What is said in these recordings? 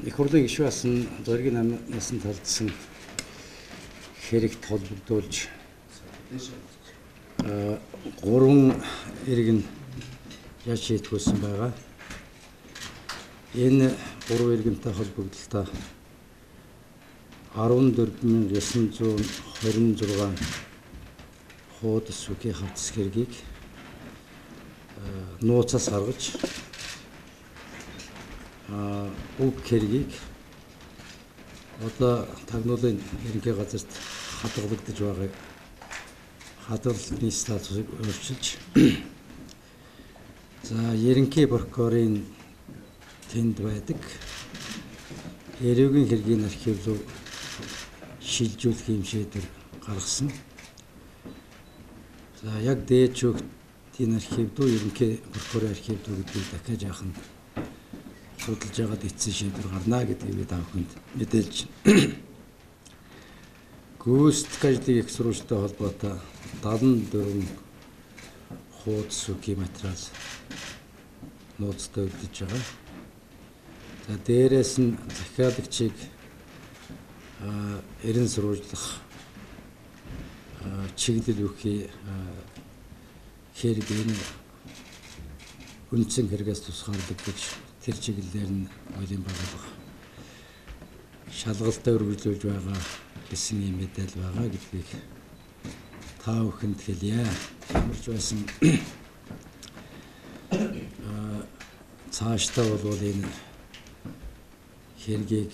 Их хурлын гишүүн асан зоригийн насан талдсан хэрэгт холбогдуулж гурван иргэн яаж шийдвэрсэн байгаа. Энэ гурван иргэнтэй холбогдлоо 14926 хуудас үгийн хавцас хэргийг нууцаас гаргаж үг хэргийг одоо тагнуулын ерөнхий газарт хадгалагдаж байгаа хадгалалтын статусыг өөрчилж за ерөнхий прокурорын тэнд байдаг эрүүгийн хэргийн архив руу шилжүүлэх юм шийдвэр гаргасан. За яг дээд шүүхтийн архив руу ерөнхий прокурорын архив руу гэдгийг дахиад яахан судалж байгаад эцсийн шийдвэр гарна гэдгийг та бүхэнд мэдээлж байна. Гүйцэтгэх ажлын их сурвалжтай холбоотой 74 хуудас үгийн материал нууцтай үлдэж байгаа. За дээрээс нь захиалагчийг эрен сурвалжлах чиглэл өгөхий хэрэг энэ үндсэн хэрэгээс тусгаарлагдаж тэр чиглэлээр нь оюун байгууллага шалгалтаа өргөжлүүлж байгаа гэсэн юм мэдээлэл байгаа гэдгийг та бүхэнд хэлье. Ямарч байсан цаашдаа бол энэ хэргийг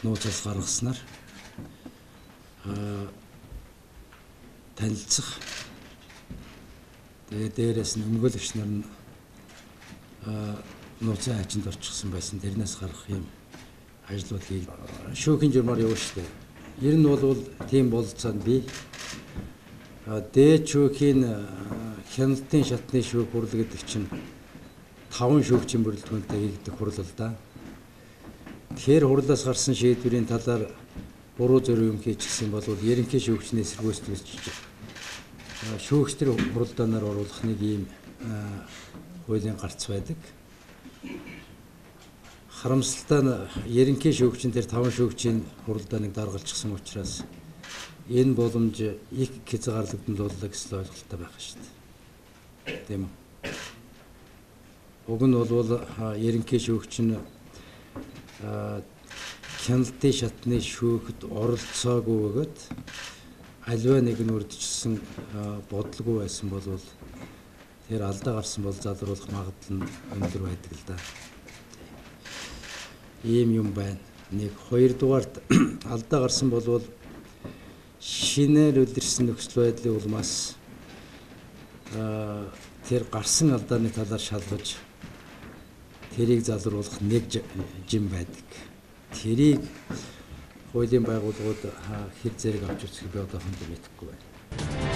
нууцаас гаргаснаар танилцах тэгээд дээрээс нь өмгөөлөгч нар нь нууцын хажинд орчихсон байсан. Тэрнээс гарах юм ажлууд хийгдэж шүүхийн журмаар явна шүү дээ. Ер нь бол тийм болцоонд би дээд шүүхийн хяналтын шатны шүүх хурал гэдэг чинь 5 шүүгчийн бүрэлдэхүүнтэй хийгдэх хурал л да. Тэгэхээр хурлаас гарсан шийдвэрийн талаар буруу зориу юм хийчихсэн бол ерөнхий шүүгчний эсэргүүцэлж шүүгчдэр хуралдаанаар оруулах нэг ийм хуулийн гарц байдаг. Харамсалтай нь ерөнхий шүүгчин тэр 5 шүүгчийн хуралдааныг даргалжчихсан учраас энэ боломж их хязгаарлагдмал гэсэн ойлголттой байх шүү дээ. Тийм үү? Уг нь бол ерөнхий шүүгчин хяналтын шатны шүүхэд оролцоогүй бөгөөд аливаа нэг нь үрдчихсэн бодлого байсан бол тэр алдаа гарсан бол залруулах магадлал нь өндөр байдаг л да. Ийм юм байна. Нэг хоёрдугаарт алдаа гарсан бол шинээр үлдэрсэн нөхцөл байдлын улмаас тэр гарсан алдааны талаар шалгаж тэрийг залруулах нэг жим байдаг. Тэрийг хуулийн байгууллагууд хэр зэрэг авч үзэх би одоо хүнд мэдэхгүй байна.